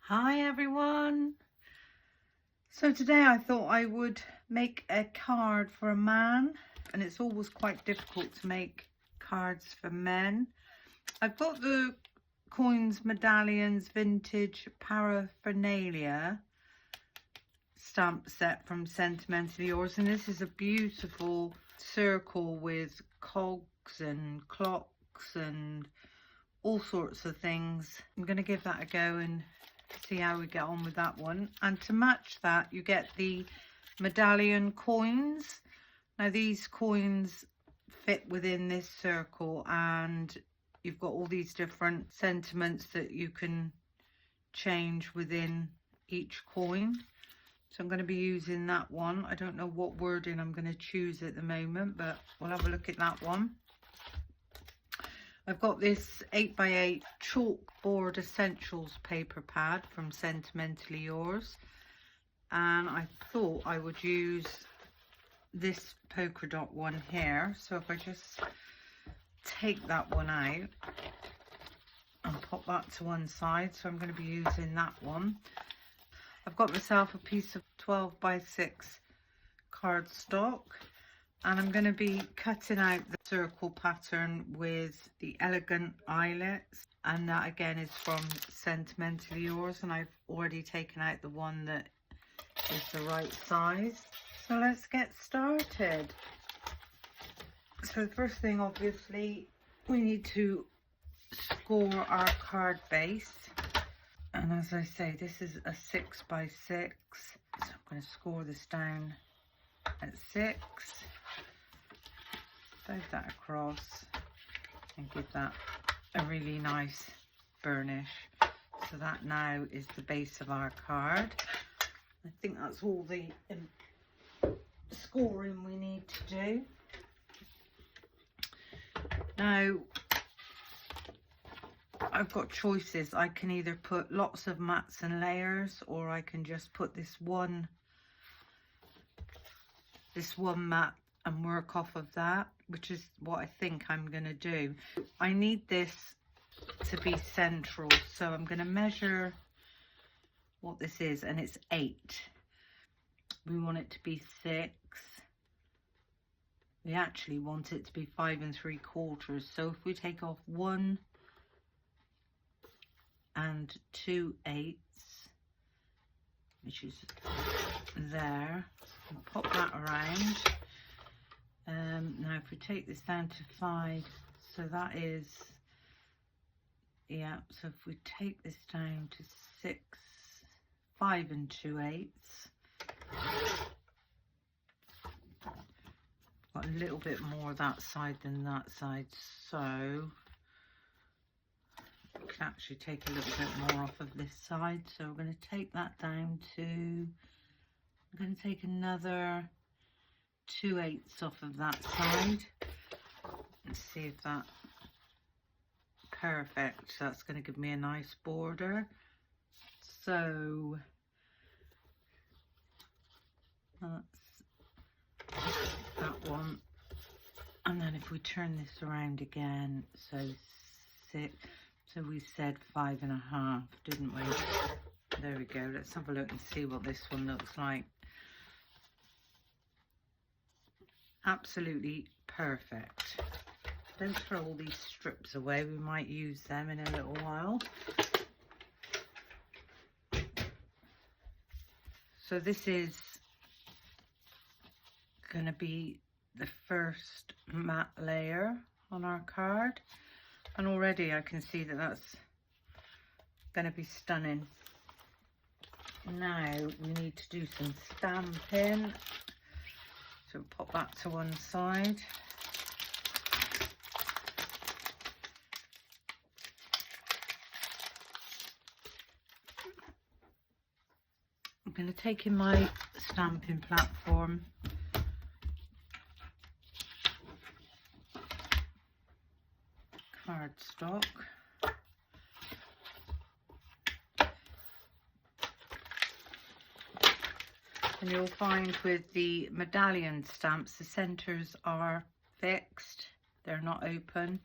Hi everyone. So today I thought I would make a card for a man, and it's always quite difficult to make cards for men. I've got the Coins Medallions Vintage Paraphernalia stamp set from Sentimentally Yours, and this is a beautiful circle with cogs and clocks and all sorts of things. I'm going to give that a go and see how we get on with that one. And to match that, you get the medallion coins. Now these coins fit within this circle, and you've got all these different sentiments that you can change within each coin. So I'm going to be using that one. I don't know what wording I'm going to choose at the moment, but we'll have a look at that one. I've got this 8x8 Chalkboard Essentials paper pad from Sentimentally Yours, and I thought I would use this polka dot one here. So if I just take that one out and pop that to one side, so I'm going to be using that one. I've got myself a piece of 12x6 cardstock, and I'm going to be cutting out the circle pattern with the elegant eyelets, and that again is from Sentimentally Yours, and I've already taken out the one that is the right size. So let's get started. So the first thing, obviously, we need to score our card base, and as I say, this is a 6x6, so I'm going to score this down at 6. Slide that across and give that a really nice burnish. So that now is the base of our card. I think that's all the scoring we need to do. Now I've got choices. I can either put lots of mats and layers, or I can just put this one mat and work off of that, which is what I think I'm going to do. I need this to be central, so I'm going to measure what this is, and it's 8. We want it to be 6. We actually want it to be 5 3/4. So if we take off 1 2/8, which is there, and pop that around. Now if we take this down to 5, so that is, yeah, so if we take this down to 6, 5 2/8, got a little bit more that side than that side, so we can actually take a little bit more off of this side. So we're going to take that down to, I'm going to take another 2/8 off of that side. Let's see if that, perfect. So that's going to give me a nice border. So that's that one. And then if we turn this around again, so 6, so we said 5 1/2, didn't we? There we go. Let's have a look and see what this one looks like. Absolutely perfect. Don't throw all these strips away, we might use them in a little while. So this is going to be the first matte layer on our card, and already I can see that that's going to be stunning. Now we need to do some stamping. So pop that to one side. I'm going to take in my stamping platform, cardstock, and you'll find with the medallion stamps the centers are fixed, they're not open,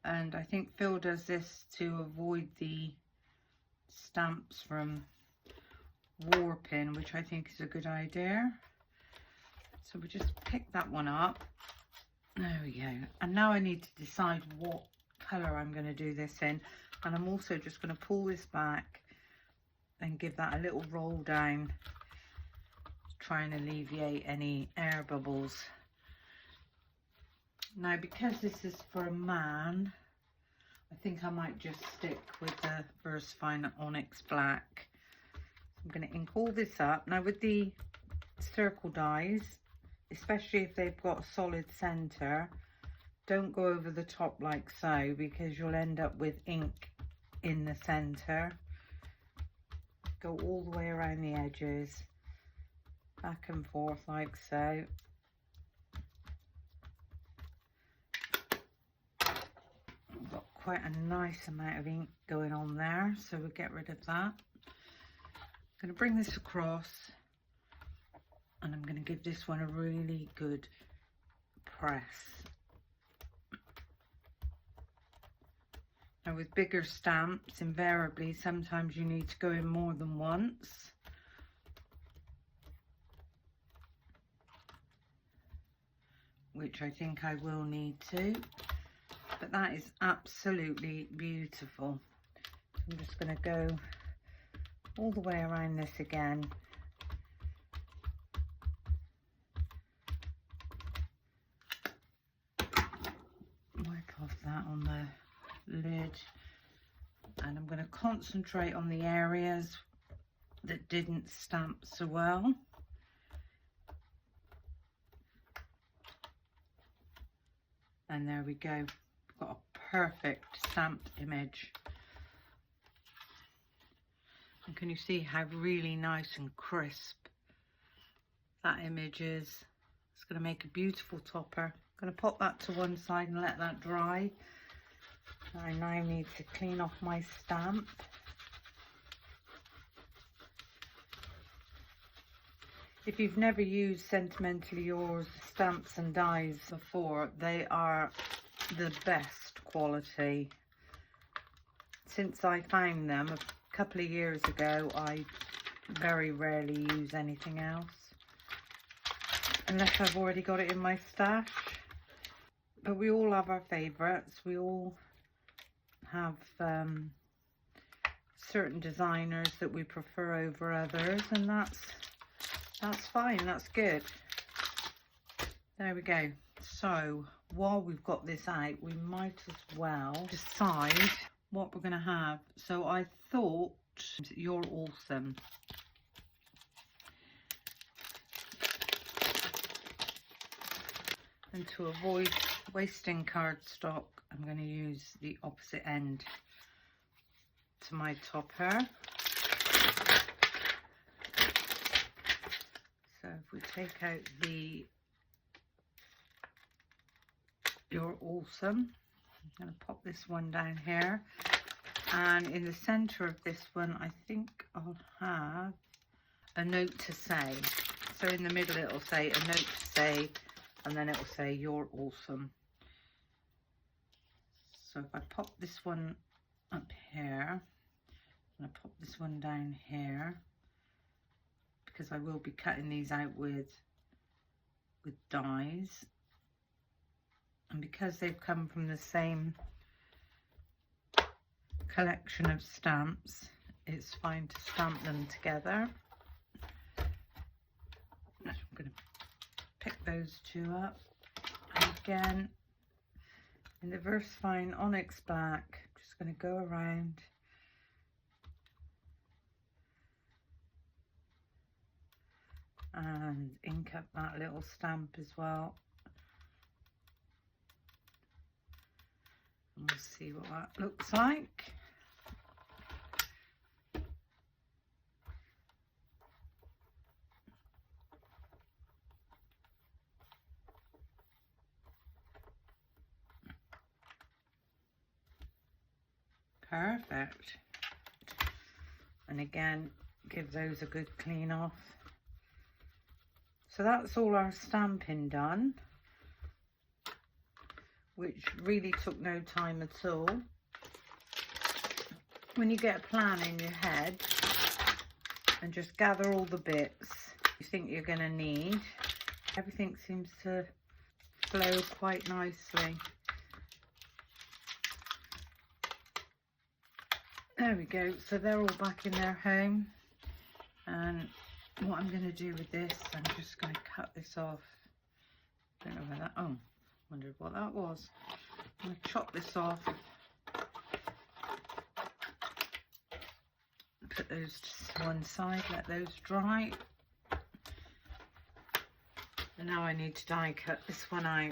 and I think Phil does this to avoid the stamps from warping, which I think is a good idea. So we just pick that one up. There we go. And now I need to decide what colour I'm going to do this in. And I'm also just going to pull this back and give that a little roll down, try and alleviate any air bubbles. Now, because this is for a man, I think I might just stick with the VersaFine Onyx Black. I'm going to ink all this up. Now, with the circle dies, especially if they've got a solid centre, don't go over the top like so, because you'll end up with ink in the centre. Go all the way around the edges, back and forth like so. I've got quite a nice amount of ink going on there, so we'll get rid of that. I'm going to bring this across, and I'm going to give this one a really good press. Now, with bigger stamps, invariably, sometimes you need to go in more than once. Which I think I will need to. But that is absolutely beautiful. I'm just going to go all the way around this again. Wipe off that on the lid, and I'm going to concentrate on the areas that didn't stamp so well. And there we go, we've got a perfect stamped image. And can you see how really nice and crisp that image is? It's going to make a beautiful topper. I'm going to pop that to one side and let that dry. I now need to clean off my stamp. If you've never used Sentimentally Yours stamps and dies before, they are the best quality. Since I found them a couple of years ago, I very rarely use anything else, unless I've already got it in my stash. But we all have our favourites. We all have certain designers that we prefer over others, and that's fine, that's good. There we go. So while we've got this out, we might as well decide what we're going to have. So I thought You're Awesome. And to avoid wasting cardstock, I'm going to use the opposite end to my topper. So if we take out the You're Awesome, I'm going to pop this one down here, and in the center of this one I think I'll have a note to say. So in the middle it'll say a note to say, and then it will say You're Awesome. So if I pop this one up here, and I pop this one down here, because I will be cutting these out with dies, and because they've come from the same collection of stamps, it's fine to stamp them together. I'm going to pick those two up, and again in the VersaFine Onyx Black, I'm just going to go around and ink up that little stamp as well, and we'll see what that looks like. Perfect. And again, give those a good clean off. So that's all our stamping done, which really took no time at all. when you get a plan in your head and just gather all the bits you think you're going to need, everything seems to flow quite nicely. There we go. So they're all back in their home. And what I'm going to do with this, I'm just going to cut this off. Don't know where that, oh, wondered what that was. I'm going to chop this off. Put those to one side, let those dry. And now I need to die cut this one out.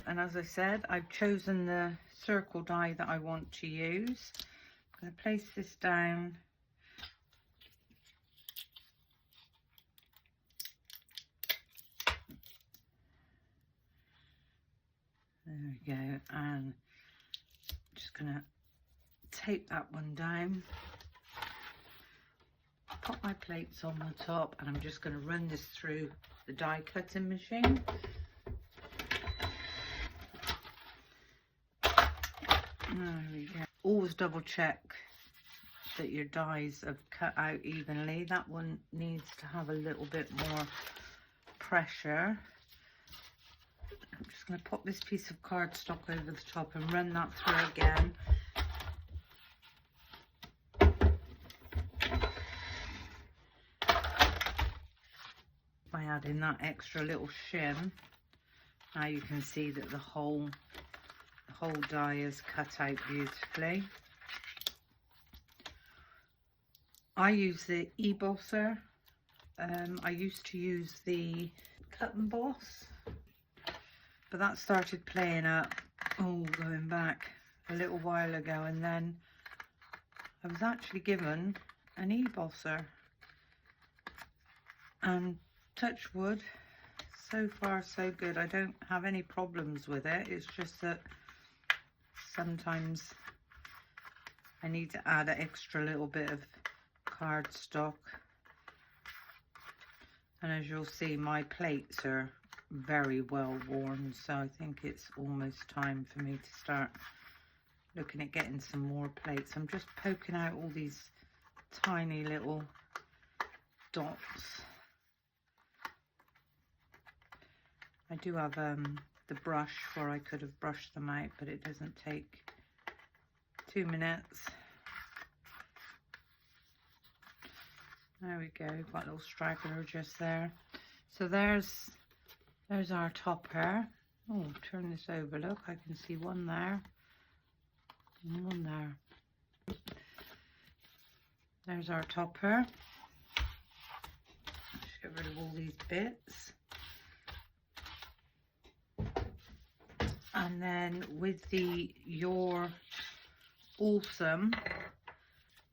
And as I said, I've chosen the circle die that I want to use. I'm going to place this down. There we go. And I'm just going to tape that one down. Pop my plates on the top, and I'm just going to run this through the die cutting machine. There we go. Always double check that your dies have cut out evenly. That one needs to have a little bit more pressure. I'm just going to pop this piece of cardstock over the top and run that through again. By adding that extra little shim, now you can see that the whole die is cut out beautifully. I use the eBosser. I used to use the Cut and Boss, but that started playing up, going back a little while ago, and then I was actually given an eBosser, and touch wood, so far so good. I don't have any problems with it. It's just that sometimes I need to add an extra little bit of cardstock, and as you'll see, my plates are very well worn, so I think it's almost time for me to start looking at getting some more plates. I'm just poking out all these tiny little dots. I do have the brush where I could have brushed them out, but it doesn't take 2 minutes. There we go, got a little straggler just there. So there's our topper. Oh, turn this over, look, I can see one there and one there. There's our topper. Just get rid of all these bits. And then with the Your Awesome,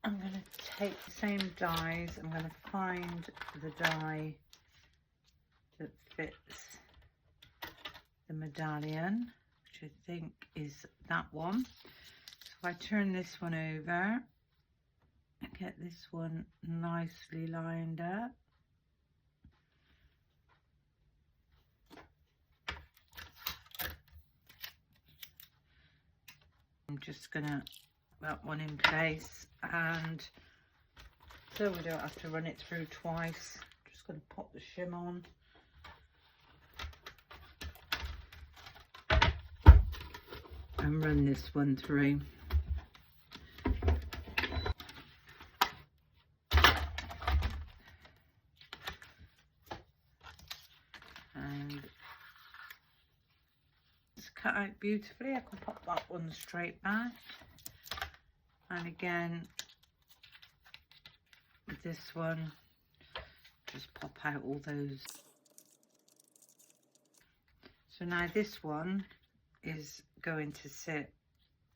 I'm going to take the same dies. I'm going to find the die that fits the medallion, which I think is that one. So if I turn this one over, I get this one nicely lined up. I'm just gonna put that one in place, and so we don't have to run it through twice. Just gonna pop the shim on. And run this one through. And it's cut out beautifully. I can pop that one straight back. And again, with this one, just pop out all those. So now this one is going to sit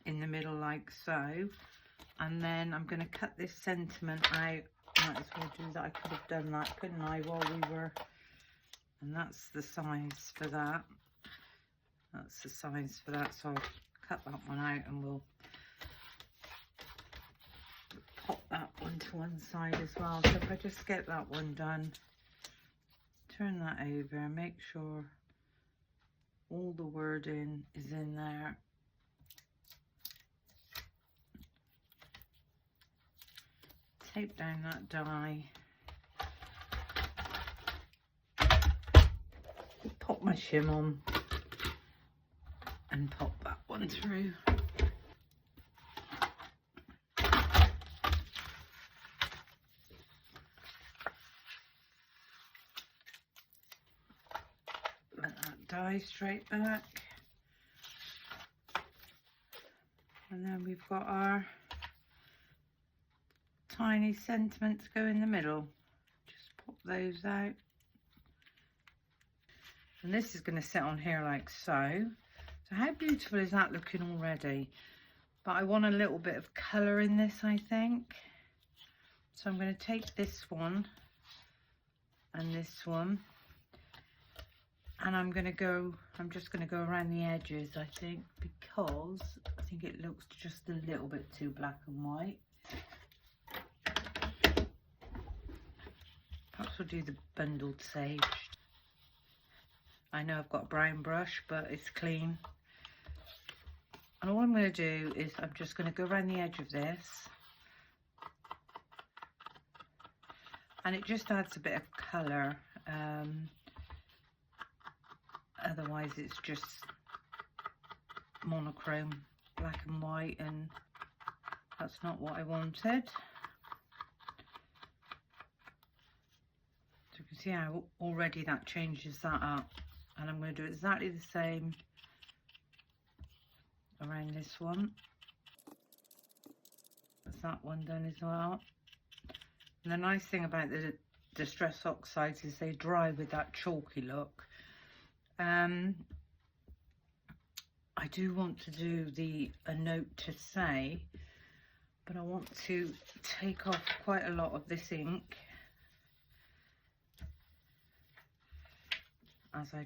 in the middle like so, and then I'm going to cut this sentiment out. Might as well do that. I could have done that, couldn't I, while we were, and that's the size for that. That's the size for that, so I'll cut that one out and we'll pop that one to one side as well. So if I just get that one done, turn that over, make sure all the wording is in there. tape down that die. Pop my shim on and pop that one through. Let that die straight back. And then we've got our tiny sentiments go in the middle. Just pop those out. And this is going to sit on here like so. So how beautiful is that looking already? But I want a little bit of colour in this, I think. So I'm going to take this one and this one. And I'm just going to go around the edges, I think, because I think it looks just a little bit too black and white. Perhaps we'll do the bundled sage. I know I've got a brown brush, but it's clean. And all I'm going to do is I'm just going to go around the edge of this. And it just adds a bit of colour. Otherwise it's just monochrome, black and white, and that's not what I wanted. So you can see how already that changes that up. And I'm going to do exactly the same around this one. That's that one done as well. And the nice thing about the Distress Oxides is they dry with that chalky look. I do want to do a note to say, but I want to take off quite a lot of this ink, as I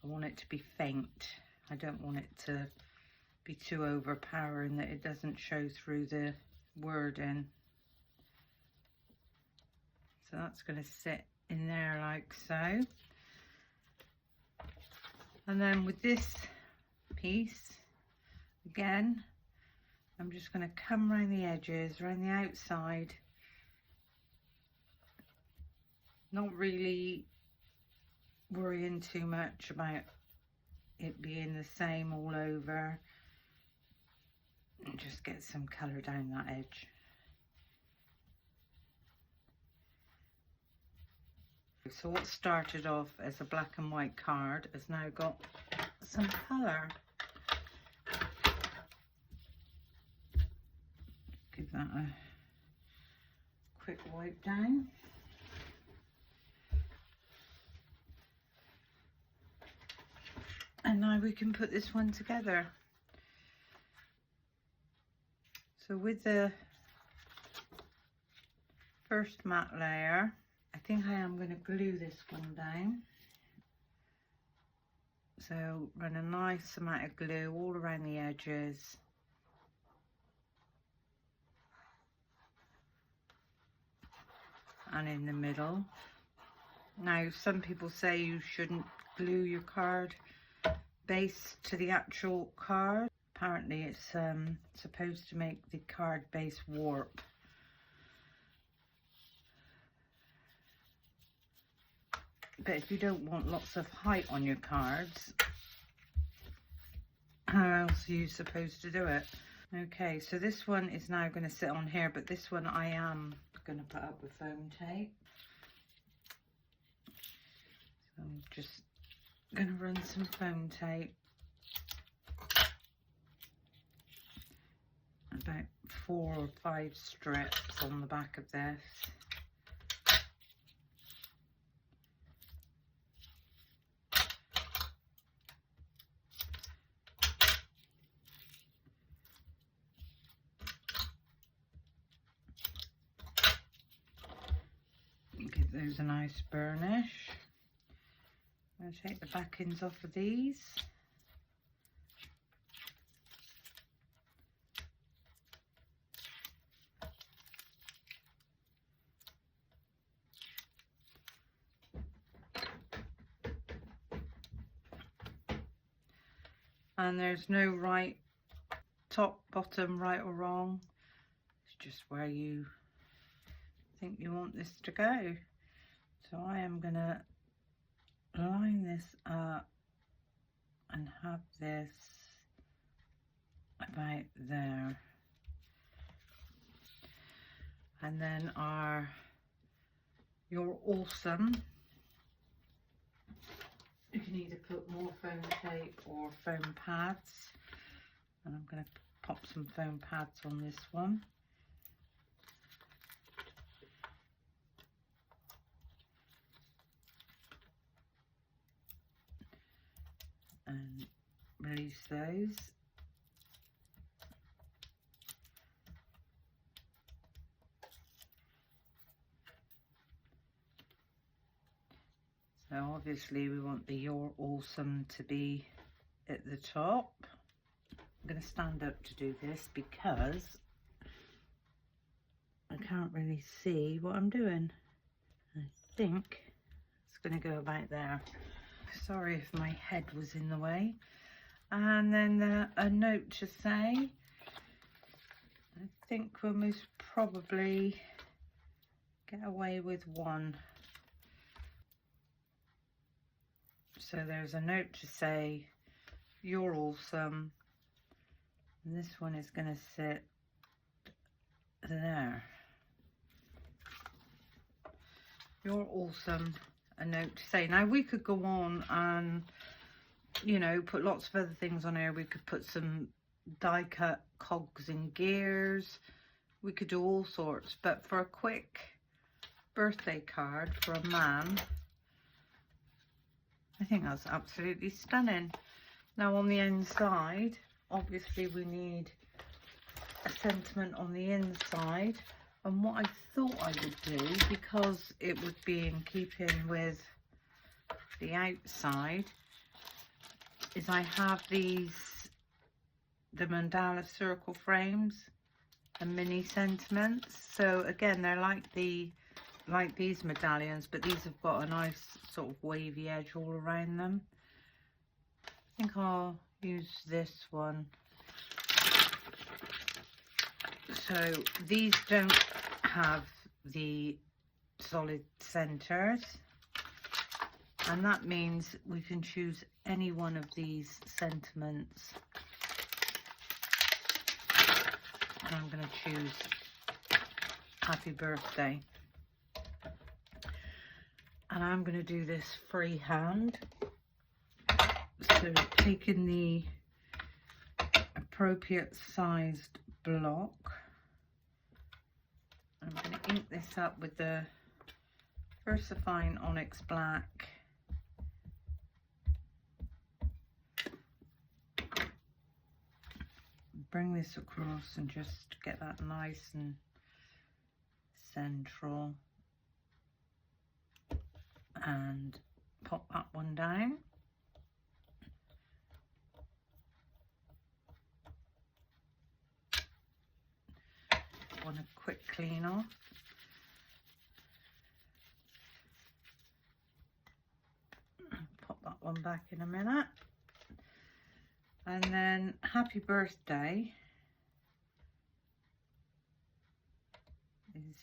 want it to be faint. I don't want it to be too overpowering that it doesn't show through the wording. So that's going to sit in there like so. And then with this piece, again, I'm just going to come around the edges, around the outside. Not really worrying too much about it being the same all over. And just get some colour down that edge. So what started off as a black and white card has now got some colour. Give that a quick wipe down. And now we can put this one together. So with the first matte layer, I think I am going to glue this one down. So run a nice amount of glue all around the edges. And in the middle. Now some people say you shouldn't glue your card base to the actual card. Apparently it's supposed to make the card base warp. But if you don't want lots of height on your cards, how else are you supposed to do it? Okay, so this one is now going to sit on here, but this one I am going to put up with foam tape. So I'm just going to run some foam tape. About 4 or 5 strips on the back of this. Give those a nice burnish. I'm going to take the back ends off of these. And there's no right, top, bottom, right or wrong. It's just where you think you want this to go. So I am going to line this up and have this about there. And then our You're Awesome, you can either put more foam tape or foam pads, and I'm going to pop some foam pads on this one. And release those. So obviously we want the You're Awesome to be at the top. I'm going to stand up to do this because I can't really see what I'm doing. I think it's going to go about there. Sorry if my head was in the way. And then a note to say, I think we'll most probably get away with one. So there's a note to say, You're Awesome. And this one is going to sit there. You're Awesome. A note to say. Now we could go on and, you know, put lots of other things on here. We could put some die cut cogs and gears. We could do all sorts. But for a quick birthday card for a man, I think that's absolutely stunning. Now on the inside, obviously we need a sentiment on the inside. And what I thought I would do, because it would be in keeping with the outside, is I have the mandala circle frames and mini sentiments. So again, they're like these medallions, but these have got a nice sort of wavy edge all around them. I think I'll use this one. So these don't have the solid centers, and that means we can choose any one of these sentiments. And I'm going to choose Happy Birthday. And I'm going to do this freehand. So taking the appropriate sized block, I'm going to ink this up with the VersaFine Onyx Black. Bring this across and just get that nice and central. And pop that one down. Want a quick clean off. Pop that one back in a minute. And then Happy Birthday is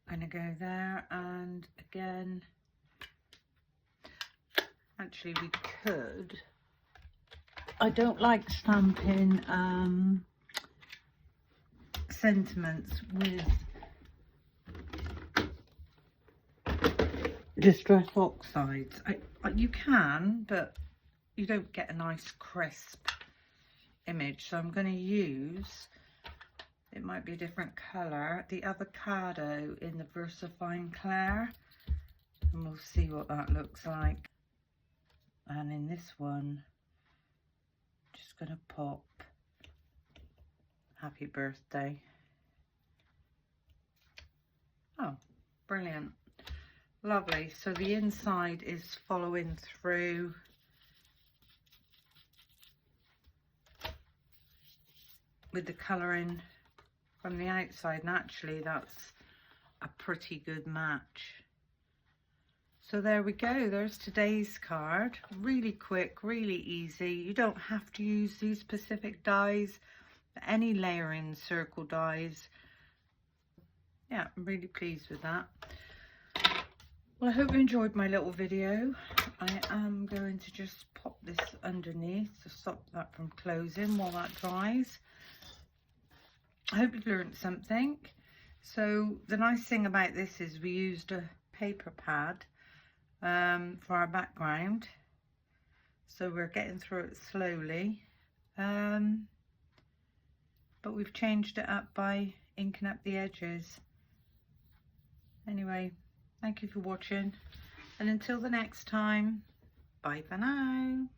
going to go there, and again, actually we could, I don't like stamping sentiments with distress oxides. You can, but you don't get a nice crisp image. So I'm going to use, it might be a different colour, the Avocado in the VersaFine Clair, and we'll see what that looks like. And in this one, just going to pop Happy Birthday. Oh, brilliant. Lovely. So the inside is following through with the colouring from the outside, and actually that's a pretty good match. So there we go, there's today's card. Really quick, really easy. You don't have to use these specific dies. Any layering circle dies yeah, I'm really pleased with that. Well, I hope you enjoyed my little video. I am going to just pop this underneath to stop that from closing while that dries. I hope you've learned something. So the nice thing about this is we used a paper pad for our background. So we're getting through it slowly. But we've changed it up by inking up the edges. Anyway, thank you for watching, and until the next time, bye for now.